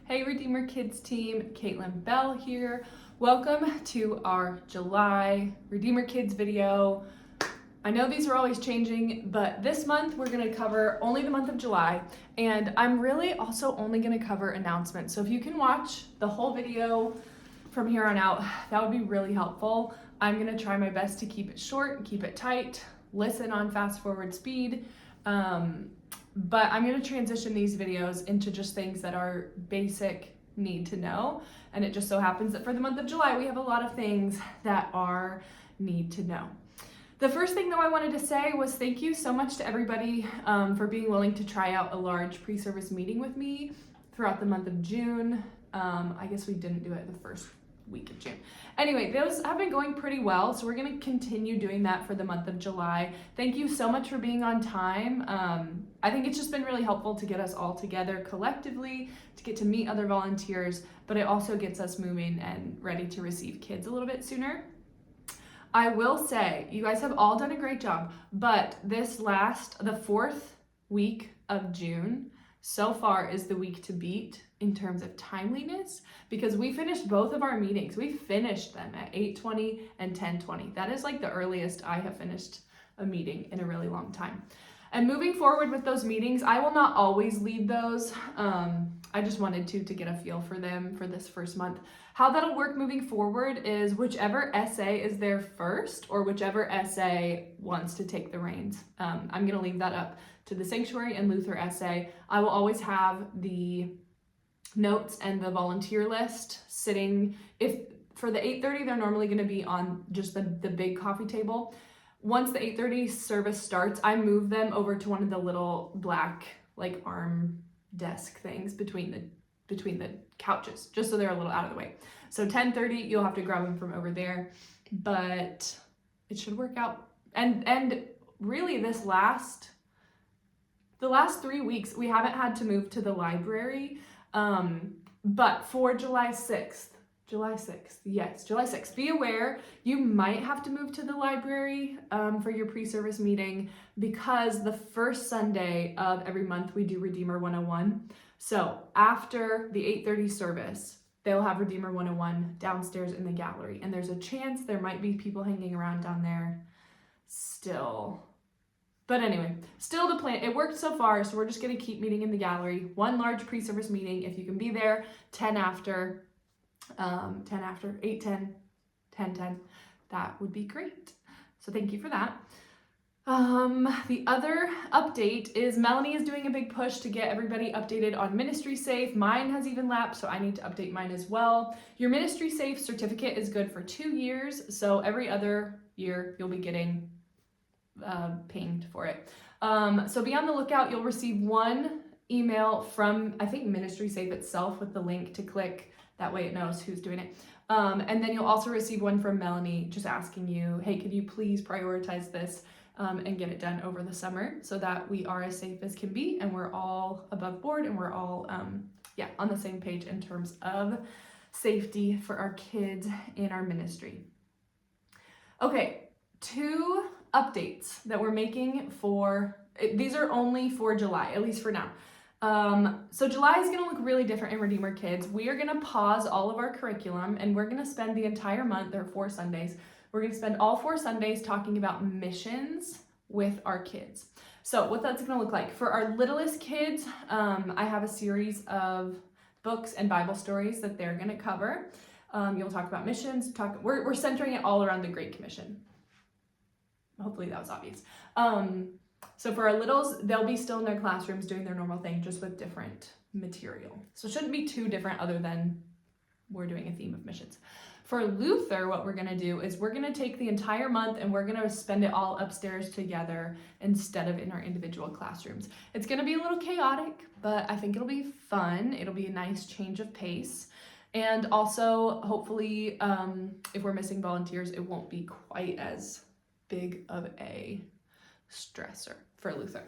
Hey Redeemer Kids team, Caitlin Bell here. Welcome to our July Redeemer Kids video. I know these are always changing, but this month we're gonna cover only the month of July, and I'm really also only gonna cover announcements. So if you can watch the whole video from here on out, that would be really helpful. I'm gonna try my best to keep it short, keep it tight, listen on fast forward speed. But I'm going to transition these videos into just things that are basic need to know. And it just so happens that for the month of July, we have a lot of things that are need to know. The first thing though I wanted to say was thank you so much to everybody for being willing to try out a large pre-service meeting with me throughout the month of June. I guess we didn't do it the first week of June. Anyway, those have been going pretty well, so we're going to continue doing that for the month of July. Thank you so much for being on time. I think it's just been really helpful to get us all together collectively, to get to meet other volunteers, but it also gets us moving and ready to receive kids a little bit sooner. I will say, you guys have all done a great job, but the fourth week of June so far is the week to beat in terms of timeliness, because we finished both of our meetings. We finished them at 8:20 and 10:20. That is like the earliest I have finished a meeting in a really long time. And moving forward with those meetings, I will not always lead those. I just wanted to get a feel for them for this first month. How that'll work moving forward is whichever SA is there first, or whichever SA wants to take the reins. I'm gonna leave that up to the Sanctuary and Luther SA. I will always have the notes and the volunteer list sitting. If for the 8:30, they're normally gonna be on just the big coffee table. Once the 8:30 service starts, I move them over to one of the little black like arm desk things between the couches, just so they're a little out of the way. So 10:30, you'll have to grab them from over there, but it should work out. And really the last 3 weeks, we haven't had to move to the library, but for July 6th, be aware you might have to move to the library for your pre-service meeting, because the first Sunday of every month we do Redeemer 101. So after the 8:30 service, they'll have Redeemer 101 downstairs in the gallery, and there's a chance there might be people hanging around down there still. But anyway, still the plan. It worked so far, so we're just gonna keep meeting in the gallery. One large pre-service meeting, if you can be there, 10 after, 8:10, 10:10, that would be great. So thank you for that. The other update is Melanie is doing a big push to get everybody updated on Ministry Safe. Mine has even lapsed, so I need to update mine as well. Your Ministry Safe certificate is good for 2 years, so every other year you'll be getting pinged for it. So be on the lookout. You'll receive one email from, I think, Ministry Safe itself with the link to click. That way it knows who's doing it. And then you'll also receive one from Melanie just asking you, hey, could you please prioritize this and get it done over the summer, so that we are as safe as can be and we're all above board and we're all on the same page in terms of safety for our kids in our ministry. Okay, 2 updates that we're making these are only for July, at least for now. So July is going to look really different in Redeemer Kids. We are going to pause all of our curriculum, and we're going to spend the entire month, there are 4 Sundays, we're going to spend all 4 Sundays talking about missions with our kids. So what that's going to look like for our littlest kids, I have a series of books and Bible stories that they're going to cover. You'll talk about missions. We're centering it all around the Great Commission. Hopefully that was obvious. So for our littles, they'll be still in their classrooms doing their normal thing, just with different material. So it shouldn't be too different, other than we're doing a theme of missions. For Luther, what we're gonna do is we're gonna take the entire month and we're gonna spend it all upstairs together instead of in our individual classrooms. It's gonna be a little chaotic, but I think it'll be fun. It'll be a nice change of pace. And also, hopefully, if we're missing volunteers, it won't be quite as big of a stressor for Luther.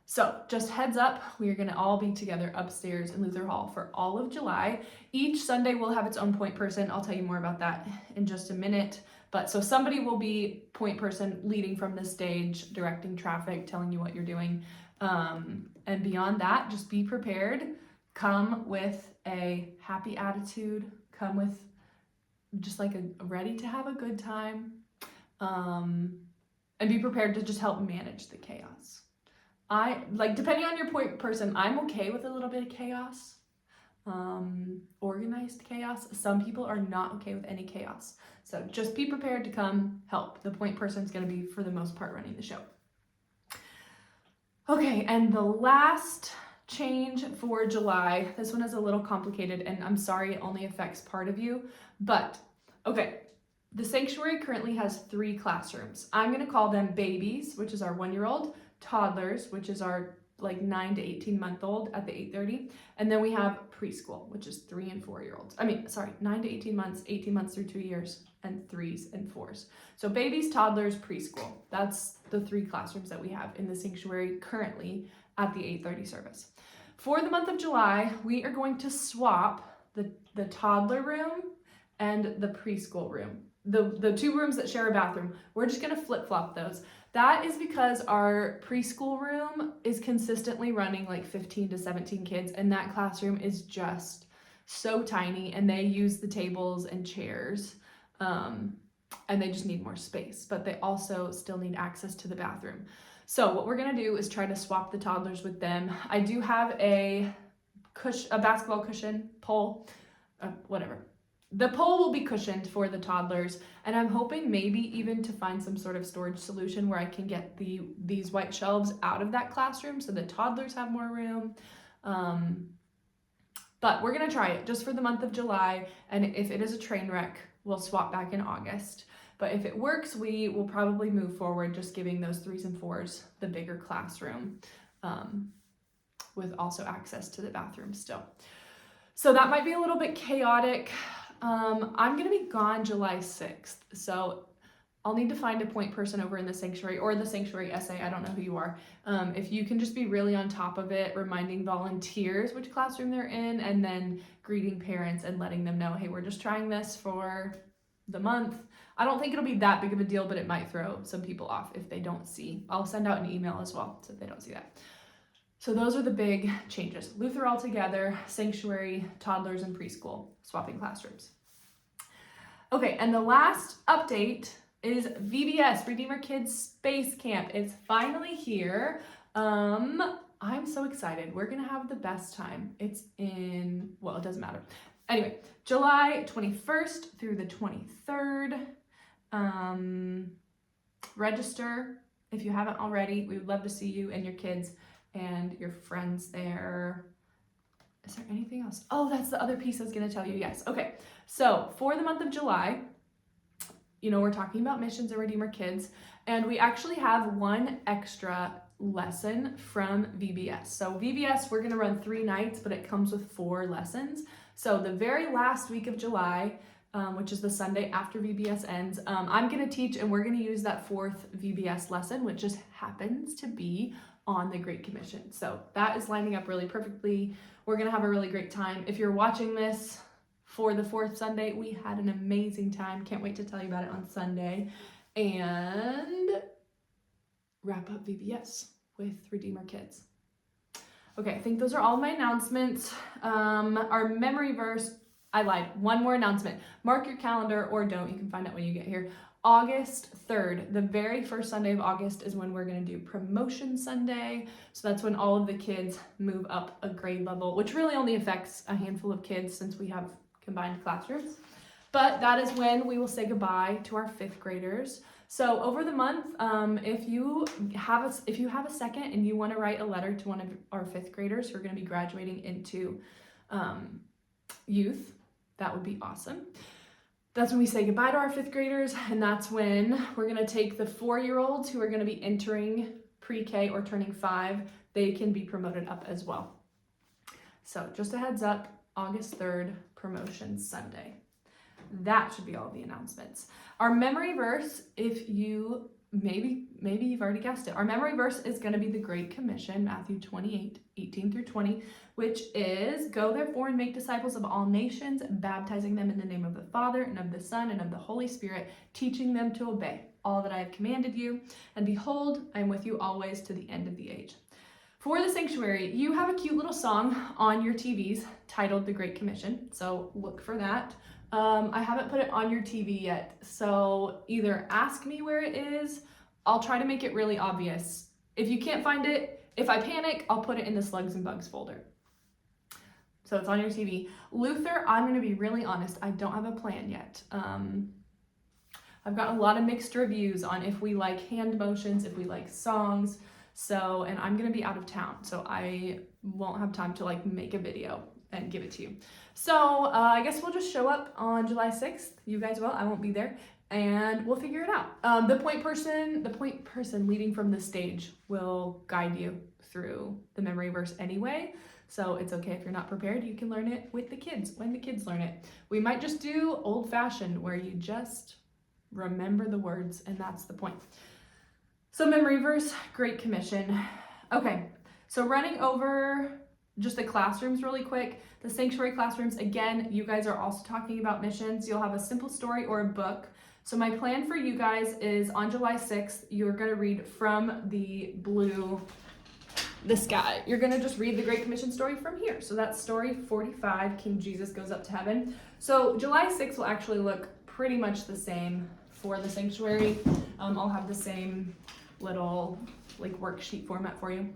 So just heads up, we are going to all be together upstairs in Luther Hall for all of July. Each Sunday will have its own point person. I'll tell you more about that in just a minute. But so somebody will be point person, leading from the stage, directing traffic, telling you what you're doing. And beyond that, just be prepared come with a happy attitude, come with just like ready to have a good time, and be prepared to just help manage the chaos. Depending on your point person, I'm okay with a little bit of chaos, organized chaos. Some people are not okay with any chaos. So just be prepared to come help. The point person is going to be, for the most part, running the show. Okay, and the last change for July, this one is a little complicated, and I'm sorry it only affects part of you, but okay, the sanctuary currently has 3 classrooms. I'm going to call them babies, which is our 1-year-old, toddlers, which is our 9 to 18-month-old at the 8:30, and then we have preschool, which is 3 and 4-year-olds. 9 to 18 months, 18 months through 2 years, and 3s and 4s. So babies, toddlers, preschool. That's the 3 classrooms that we have in the sanctuary currently at the 8:30 service. For the month of July, we are going to swap the toddler room and the preschool room. The 2 rooms that share a bathroom, we're just gonna flip-flop those. That is because our preschool room is consistently running like 15 to 17 kids, and that classroom is just so tiny, and they use the tables and chairs, and they just need more space, but they also still need access to the bathroom. So what we're gonna do is try to swap the toddlers with them. I do have a basketball cushion pole, whatever. The pole will be cushioned for the toddlers, and I'm hoping maybe even to find some sort of storage solution where I can get these white shelves out of that classroom so the toddlers have more room. But we're gonna try it just for the month of July, and if it is a train wreck, we'll swap back in August. But if it works, we will probably move forward, just giving those 3s and 4s the bigger classroom, with also access to the bathroom still. So that might be a little bit chaotic. I'm gonna be gone July 6th, so I'll need to find a point person over in the sanctuary, or the sanctuary SA, I don't know who you are. If you can just be really on top of it, reminding volunteers which classroom they're in, and then greeting parents and letting them know, hey, we're just trying this for the month. I don't think it'll be that big of a deal, but it might throw some people off if they don't see. I'll send out an email as well, so if they don't see that. So those are the big changes. Luther all together, sanctuary, toddlers, and preschool, swapping classrooms. Okay, and the last update is VBS, Redeemer Kids Space Camp. It's finally here. I'm so excited. We're gonna have the best time. It's in, well, it doesn't matter. Anyway, July 21st through the 23rd. Register if you haven't already. We would love to see you and your kids and your friends there. Is there anything else? Oh, that's the other piece I was gonna tell you. Yes, okay. So for the month of July, you know, we're talking about missions at Redeemer Kids, and we actually have 1 extra lesson from VBS. So VBS, we're gonna run 3 nights, but it comes with 4 lessons. So the very last week of July, which is the Sunday after VBS ends, I'm gonna teach, and we're gonna use that 4th VBS lesson, which just happens to be on the Great Commission. So that is lining up really perfectly. We're gonna have a really great time. If you're watching this for the 4th Sunday, we had an amazing time. Can't wait to tell you about it on Sunday. And wrap up VBS with Redeemer Kids. Okay, I think those are all my announcements. Our memory verse, I lied, 1 more announcement. Mark your calendar, or don't, you can find out when you get here. August 3rd, the very first Sunday of August, is when we're gonna do Promotion Sunday. So that's when all of the kids move up a grade level, which really only affects a handful of kids since we have combined classrooms. But that is when we will say goodbye to our 5th graders. So over the month, if you have a second and you want to write a letter to one of our 5th graders who are going to be graduating into youth, that would be awesome. That's when we say goodbye to our 5th graders, and that's when we're going to take the 4-year-olds who are going to be entering pre-K or turning 5. They can be promoted up as well. So just a heads up, August 3rd, Promotion Sunday. That should be all the announcements. Our memory verse, if you, maybe you've already guessed it. Our memory verse is going to be the Great Commission, Matthew 28:18 through 20, which is, go therefore and make disciples of all nations, baptizing them in the name of the Father and of the Son and of the Holy Spirit, teaching them to obey all that I have commanded you. And behold, I am with you always to the end of the age. For the sanctuary, you have a cute little song on your TVs titled The Great Commission, so look for that. I haven't put it on your TV yet, so either ask me where it is, I'll try to make it really obvious. If you can't find it, if I panic, I'll put it in the Slugs and Bugs folder. So it's on your TV. Luther, I'm gonna be really honest, I don't have a plan yet. I've gotten a lot of mixed reviews on if we like hand motions, if we like songs. So, and I'm gonna be out of town, so I won't have time to like make a video and give it to you. So I guess we'll just show up on July 6th. You guys will, I won't be there, and we'll figure it out. The point person leading from the stage will guide you through the memory verse anyway. So it's okay if you're not prepared, you can learn it with the kids, when the kids learn it. We might just do old fashioned where you just remember the words, and that's the point. So memory verse, Great Commission. Okay, so running over just the classrooms really quick. The sanctuary classrooms, again, you guys are also talking about missions. You'll have a simple story or a book. So my plan for you guys is on July 6th, you're gonna read from the sky. You're gonna just read the Great Commission story from here. So that's story 45, King Jesus Goes Up to Heaven. So July 6th will actually look pretty much the same for the sanctuary. I'll have the same little like worksheet format for you.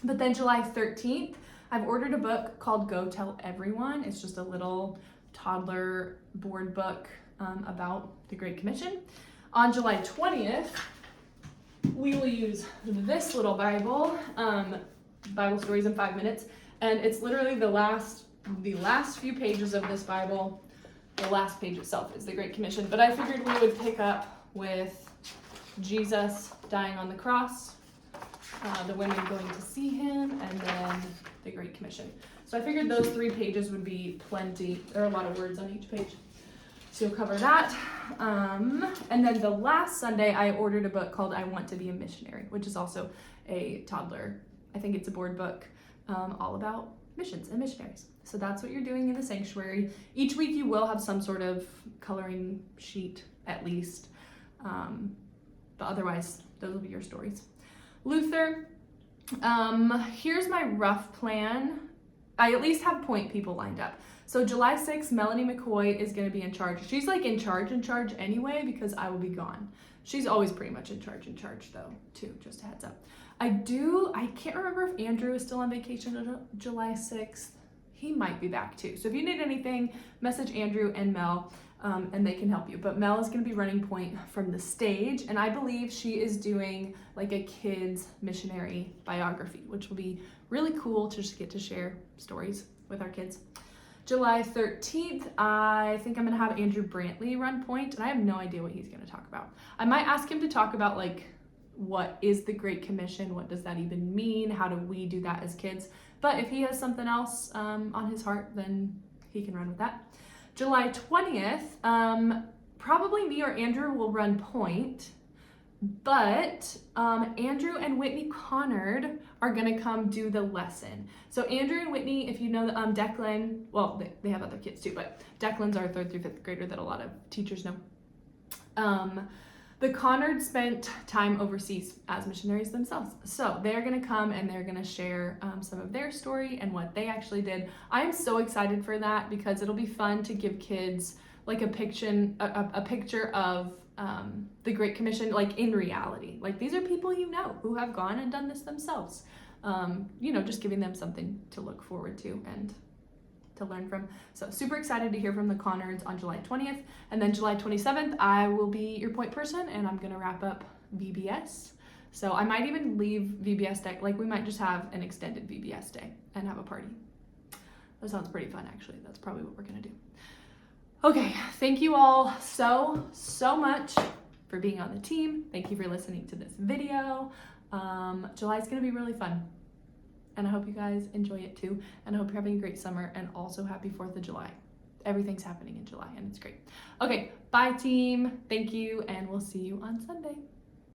But then July 13th, I've ordered a book called Go Tell Everyone. It's just a little toddler board book about the Great Commission. On July 20th, we will use this little Bible, Bible Stories in 5 Minutes, and it's literally the last few pages of this Bible. The last page itself is the Great Commission, but I figured we would pick up with Jesus dying on the cross, the women going to see him, and then the Great Commission. So I figured those 3 pages would be plenty. There are a lot of words on each page. So you'll cover that. And then the last Sunday, I ordered a book called I Want to Be a Missionary, which is also a toddler, I think it's a board book, all about missions and missionaries. So that's what you're doing in the sanctuary. Each week you will have some sort of coloring sheet at least. But otherwise, those will be your stories. Luther, here's my rough plan. I at least have point people lined up. So July 6th, Melanie McCoy is gonna be in charge. She's like in charge anyway, because I will be gone. She's always pretty much in charge though, too, just a heads up. I can't remember if Andrew is still on vacation on July 6th. He might be back too. So if you need anything, message Andrew and Mel, and they can help you. But Mel is gonna be running point from the stage, and I believe she is doing like a kids missionary biography, which will be really cool to just get to share stories with our kids. July 13th, I think I'm gonna have Andrew Brantley run point, and I have no idea what he's gonna talk about. I might ask him to talk about like, what is the Great Commission? What does that even mean? How do we do that as kids? But if he has something else on his heart, then he can run with that. July 20th, probably me or Andrew will run point, but Andrew and Whitney Connard are gonna come do the lesson. So Andrew and Whitney, if you know Declan, well, they have other kids too, but Declan's our 3rd through 5th grader that a lot of teachers know. The Connards spent time overseas as missionaries themselves. So they're gonna come and they're gonna share some of their story and what they actually did. I'm so excited for that because it'll be fun to give kids like a picture of the Great Commission, like in reality. Like these are people you know who have gone and done this themselves. Just giving them something to look forward to and to learn from. So super excited to hear from the Connards on July 20th. And then July 27th, I will be your point person and I'm gonna wrap up VBS. So I might even leave VBS day, like we might just have an extended VBS day and have a party. That sounds pretty fun actually. That's probably what we're gonna do. Okay, thank you all so much for being on the team. Thank you for listening to this video. July's gonna be really fun. And I hope you guys enjoy it too. And I hope you're having a great summer and also happy 4th of July. Everything's happening in July and it's great. Okay, bye team. Thank you and we'll see you on Sunday.